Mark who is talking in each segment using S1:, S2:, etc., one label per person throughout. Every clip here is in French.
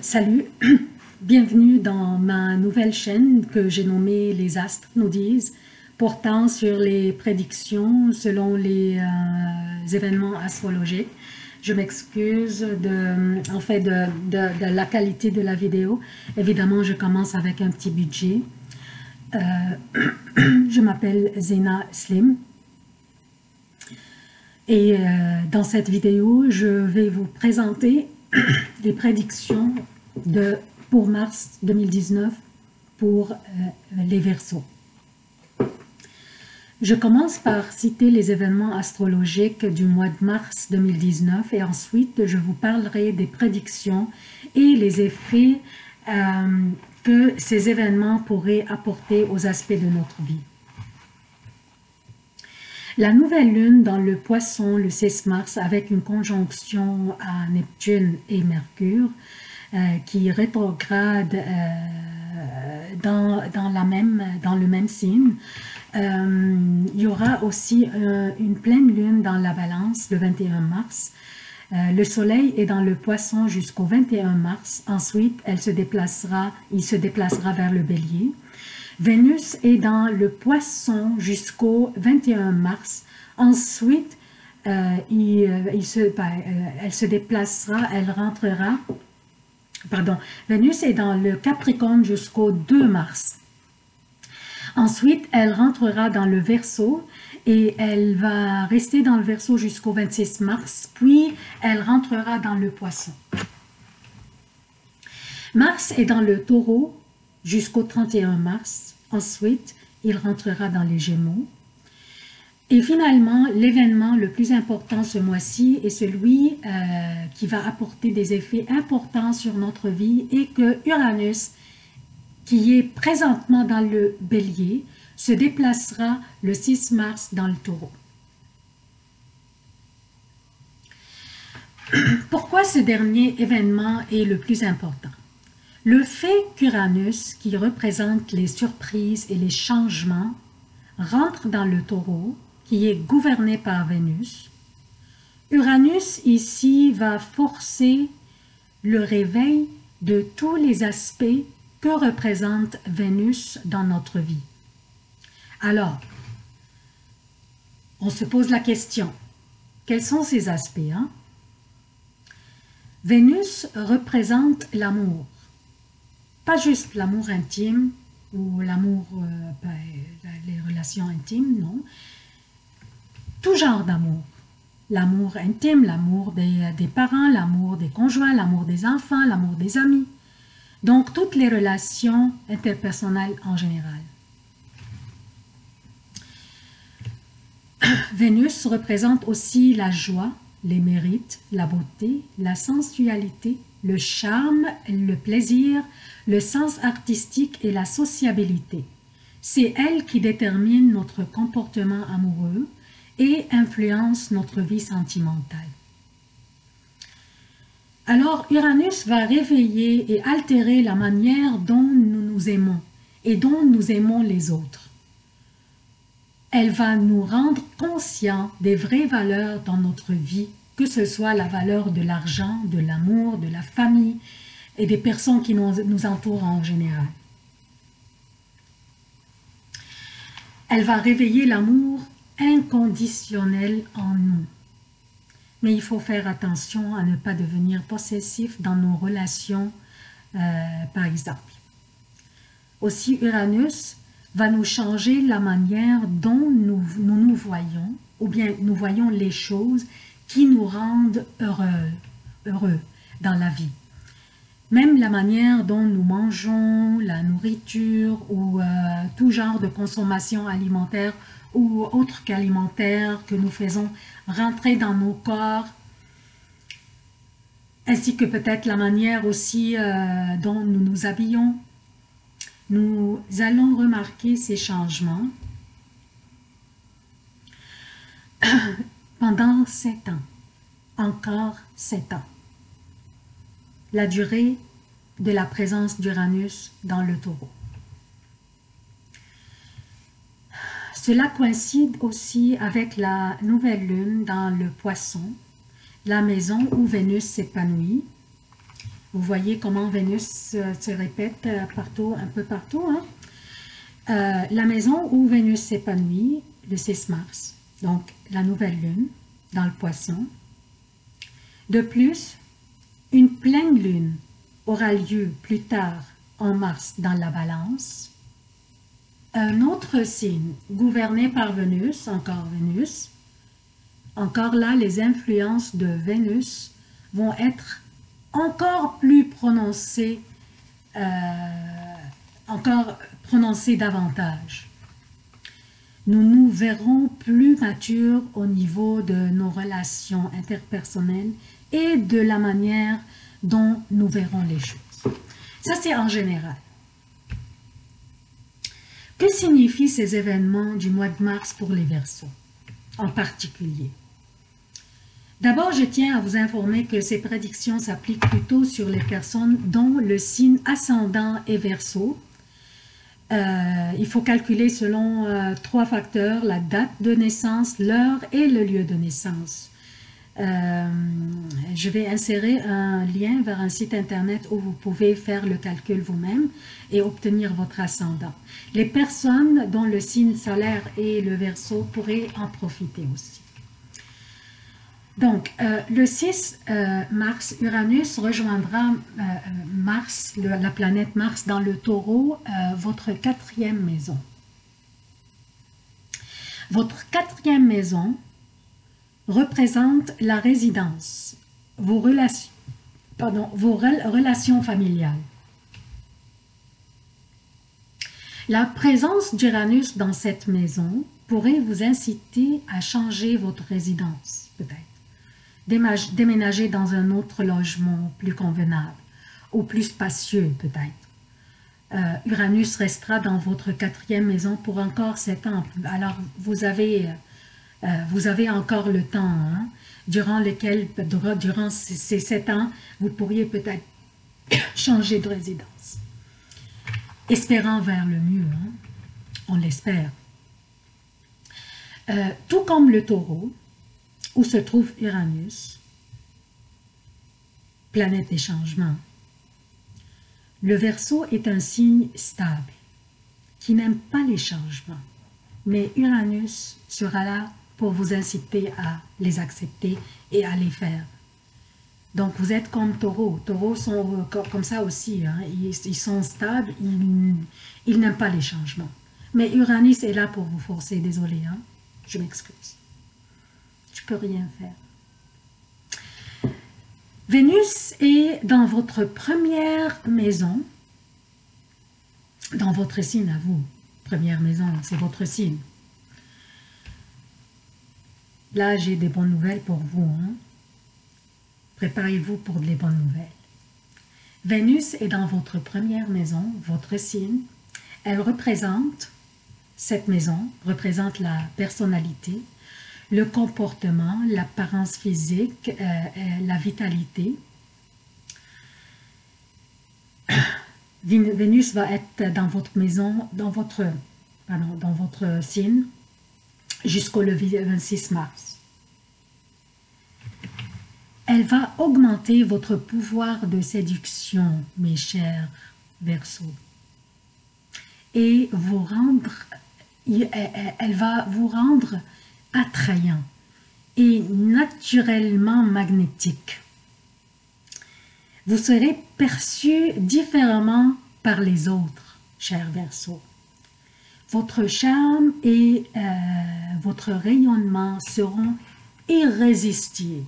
S1: Salut, bienvenue dans ma nouvelle chaîne que j'ai nommée Les Astres nous disent, portant sur les prédictions selon les événements astrologiques. Je m'excuse de la qualité de la vidéo. Évidemment, je commence avec un petit budget. Je m'appelle Zena Slim. Et dans cette vidéo, je vais vous présenter les prédictions pour mars 2019 pour les Verseaux. Je commence par citer les événements astrologiques du mois de mars 2019 et ensuite je vous parlerai des prédictions et les effets que ces événements pourraient apporter aux aspects de notre vie. La nouvelle lune dans le Poisson le 6 mars avec une conjonction à Neptune et Mercure qui rétrograde dans le même signe. Il y aura aussi une pleine lune dans la Balance le 21 mars. Le Soleil est dans le Poisson jusqu'au 21 mars. Ensuite, il se déplacera vers le Bélier. Vénus est dans le Poisson jusqu'au 21 mars. Ensuite, elle se déplacera, elle rentrera. Pardon, Vénus est dans le Capricorne jusqu'au 2 mars. Ensuite, elle rentrera dans le Verseau et elle va rester dans le Verseau jusqu'au 26 mars. Puis, elle rentrera dans le Poisson. Mars est dans le Taureau jusqu'au 31 mars. Ensuite, il rentrera dans les Gémeaux. Et finalement, l'événement le plus important ce mois-ci est celui qui va apporter des effets importants sur notre vie et que Uranus, qui est présentement dans le Bélier, se déplacera le 6 mars dans le Taureau. Pourquoi ce dernier événement est le plus important? Le fait qu'Uranus, qui représente les surprises et les changements, rentre dans le Taureau, qui est gouverné par Vénus. Uranus, ici, va forcer le réveil de tous les aspects que représente Vénus dans notre vie. Alors, on se pose la question, quels sont ces aspects, hein? Vénus représente l'amour. Pas juste l'amour intime ou l'amour, les relations intimes, non. Tout genre d'amour. L'amour intime, l'amour des parents, l'amour des conjoints, l'amour des enfants, l'amour des amis. Donc, toutes les relations interpersonnelles en général. Vénus représente aussi la joie, les mérites, la beauté, la sensualité, le charme, le plaisir, le sens artistique et la sociabilité. C'est elle qui détermine notre comportement amoureux et influence notre vie sentimentale. Alors, Uranus va réveiller et altérer la manière dont nous nous aimons et dont nous aimons les autres. Elle va nous rendre conscients des vraies valeurs dans notre vie, que ce soit la valeur de l'argent, de l'amour, de la famille et des personnes qui nous entourent en général. Elle va réveiller l'amour inconditionnel en nous. Mais il faut faire attention à ne pas devenir possessif dans nos relations, par exemple. Aussi, Uranus va nous changer la manière dont nous voyons, ou bien nous voyons les choses qui nous rendent heureux dans la vie. Même la manière dont nous mangeons, la nourriture ou tout genre de consommation alimentaire ou autre qu'alimentaire que nous faisons rentrer dans nos corps, ainsi que peut-être la manière aussi dont nous nous habillons. Nous allons remarquer ces changements pendant 7 ans, encore 7 ans. La durée de la présence d'Uranus dans le Taureau. Cela coïncide aussi avec la nouvelle lune dans le Poisson, la maison où Vénus s'épanouit. Vous voyez comment Vénus se répète partout, un peu partout. Hein? La maison où Vénus s'épanouit, le 6 mars, donc la nouvelle lune dans le Poisson. De plus, une pleine lune aura lieu plus tard en mars dans la Balance. Un autre signe gouverné par Vénus, encore là, les influences de Vénus vont être encore plus prononcées, davantage. Nous nous verrons plus matures au niveau de nos relations interpersonnelles et de la manière dont nous verrons les choses. Ça, c'est en général. Que signifient ces événements du mois de mars pour les Verseaux, en particulier? D'abord, je tiens à vous informer que ces prédictions s'appliquent plutôt sur les personnes dont le signe ascendant est Verseau. Il faut calculer selon 3 facteurs, la date de naissance, l'heure et le lieu de naissance. Je vais insérer un lien vers un site internet où vous pouvez faire le calcul vous-même et obtenir votre ascendant. Les personnes dont le signe solaire est le Verseau pourraient en profiter aussi. Donc, le 6 mars, Uranus rejoindra la planète Mars dans le Taureau, votre 4e maison. Votre 4e maison représente la résidence, vos relations familiales. La présence d'Uranus dans cette maison pourrait vous inciter à changer votre résidence, peut-être. Déménager dans un autre logement plus convenable ou plus spacieux, peut-être. Uranus restera dans votre 4e maison pour encore 7 ans. Alors, vous avez encore le temps, hein, durant ces 7 ans, vous pourriez peut-être changer de résidence. Espérant vers le mieux, hein, on l'espère. Tout comme le Taureau, où se trouve Uranus, planète des changements. Le Verseau est un signe stable, qui n'aime pas les changements, mais Uranus sera là pour vous inciter à les accepter et à les faire. Donc vous êtes comme Taureau. Taureaux sont comme ça aussi, hein. Ils sont stables, ils n'aiment pas les changements. Mais Uranus est là pour vous forcer, désolé, hein. Je m'excuse. Je peux rien faire. Vénus est dans votre première maison, dans votre signe à vous. Première maison, c'est votre signe. Là, j'ai des bonnes nouvelles pour vous, hein. Préparez-vous pour les bonnes nouvelles. Vénus est dans votre première maison, votre signe. Elle représente, cette maison représente la personnalité, le comportement, l'apparence physique, la vitalité. Vénus va être dans votre maison, dans votre signe, jusqu'au 26 mars. Elle va augmenter votre pouvoir de séduction, mes chers Verseaux, et elle va vous rendre attrayant et naturellement magnétique. Vous serez perçu différemment par les autres, chers Verseaux. Votre charme et votre rayonnement seront irrésistibles,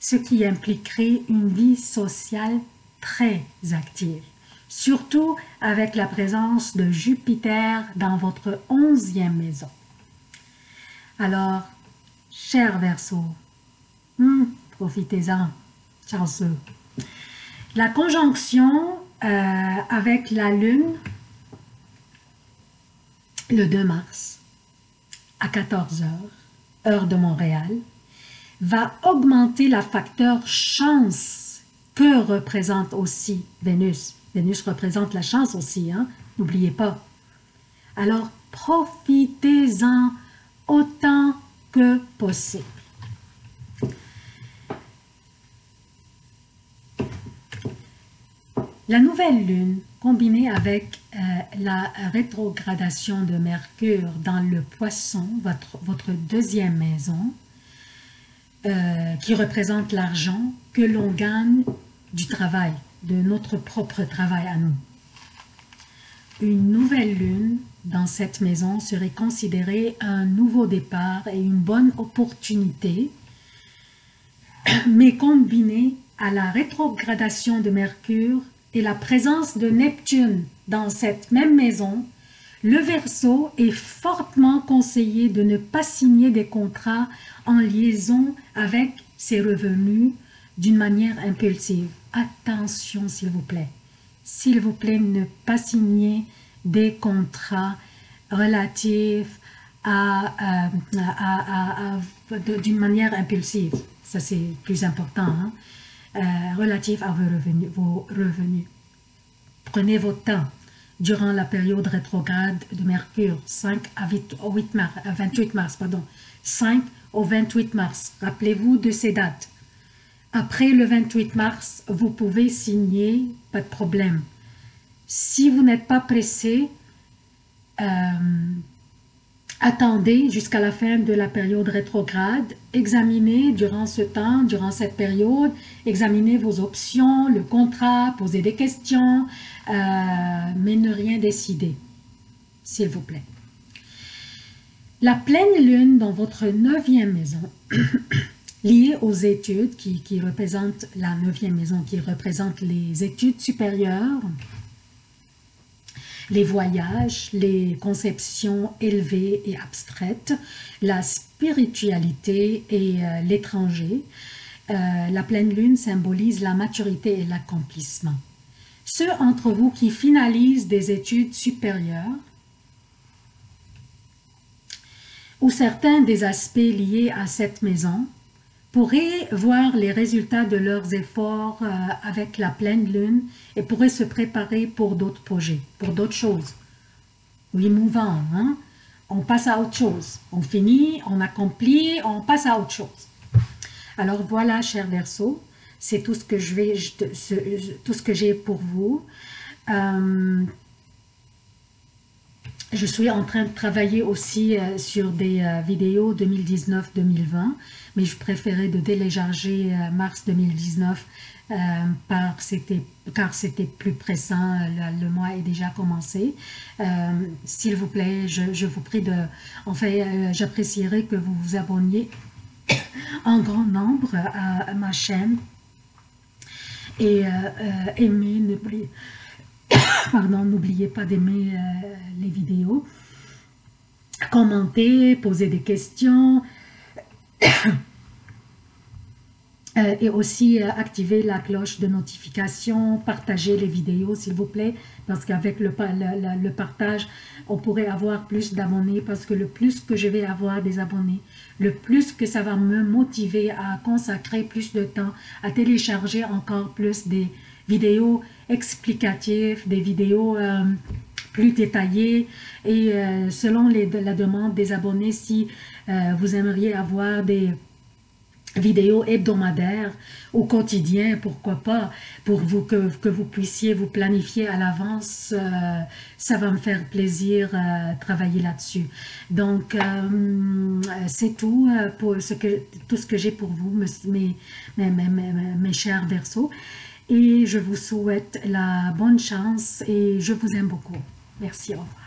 S1: ce qui impliquerait une vie sociale très active, surtout avec la présence de Jupiter dans votre 11e maison. Alors, chers Verseaux, profitez-en, chanceux. La conjonction avec la Lune, le 2 mars, à 14 h, heure de Montréal, va augmenter la facteur chance que représente aussi Vénus. Vénus représente la chance aussi, hein? N'oubliez pas. Alors, profitez-en autant que possible. La nouvelle lune, combinée avec la rétrogradation de Mercure dans le Poisson, votre deuxième maison, qui représente l'argent que l'on gagne du travail, de notre propre travail à nous. Une nouvelle lune dans cette maison serait considérée un nouveau départ et une bonne opportunité, mais combinée à la rétrogradation de Mercure et la présence de Neptune dans cette même maison, le Verseau est fortement conseillé de ne pas signer des contrats en liaison avec ses revenus d'une manière impulsive. Attention, s'il vous plaît. S'il vous plaît, ne pas signer des contrats relatifs d'une manière impulsive. Ça, c'est plus important. Hein? Relatif à vos revenus. Prenez votre temps durant la période rétrograde de Mercure, 5 à 28 mars, pardon, 5 au 28 mars. Rappelez-vous de ces dates. Après le 28 mars, vous pouvez signer, pas de problème. Si vous n'êtes pas pressé, attendez jusqu'à la fin de la période rétrograde, examinez durant ce temps, durant cette période, examinez vos options, le contrat, posez des questions, mais ne rien décider, s'il vous plaît. La pleine lune dans votre 9e maison, liée aux études, qui représente la 9e maison, qui représente les études supérieures, les voyages, les conceptions élevées et abstraites, la spiritualité et l'étranger. La pleine lune symbolise la maturité et l'accomplissement. Ceux d'entre vous qui finalisent des études supérieures ou certains des aspects liés à cette maison pourraient voir les résultats de leurs efforts avec la pleine lune et pourraient se préparer pour d'autres projets, pour d'autres choses. We move on, hein? On passe à autre chose. On finit, on accomplit, on passe à autre chose. Alors voilà, cher Verseau, c'est tout ce que tout ce que j'ai pour vous. Je suis en train de travailler aussi sur des vidéos 2019-2020, mais je préférais de télécharger mars 2019 car c'était plus pressant, le mois est déjà commencé. S'il vous plaît, je vous prie de... En fait, j'apprécierais que vous vous abonniez en grand nombre à ma chaîne et aimez, n'oubliez pas d'aimer les vidéos, commenter, poser des questions et aussi activer la cloche de notification, partager les vidéos s'il vous plaît, parce qu'avec le partage, on pourrait avoir plus d'abonnés, parce que le plus que je vais avoir des abonnés, le plus que ça va me motiver à consacrer plus de temps, à télécharger encore plus des vidéos explicatives, des vidéos plus détaillées et selon la demande des abonnés, si vous aimeriez avoir des vidéos hebdomadaires au quotidien, pourquoi pas, pour vous que vous puissiez vous planifier à l'avance, ça va me faire plaisir travailler là-dessus. Donc c'est tout pour tout ce que j'ai pour vous, mes chers Verseaux, et je vous souhaite la bonne chance et je vous aime beaucoup. Merci, au revoir.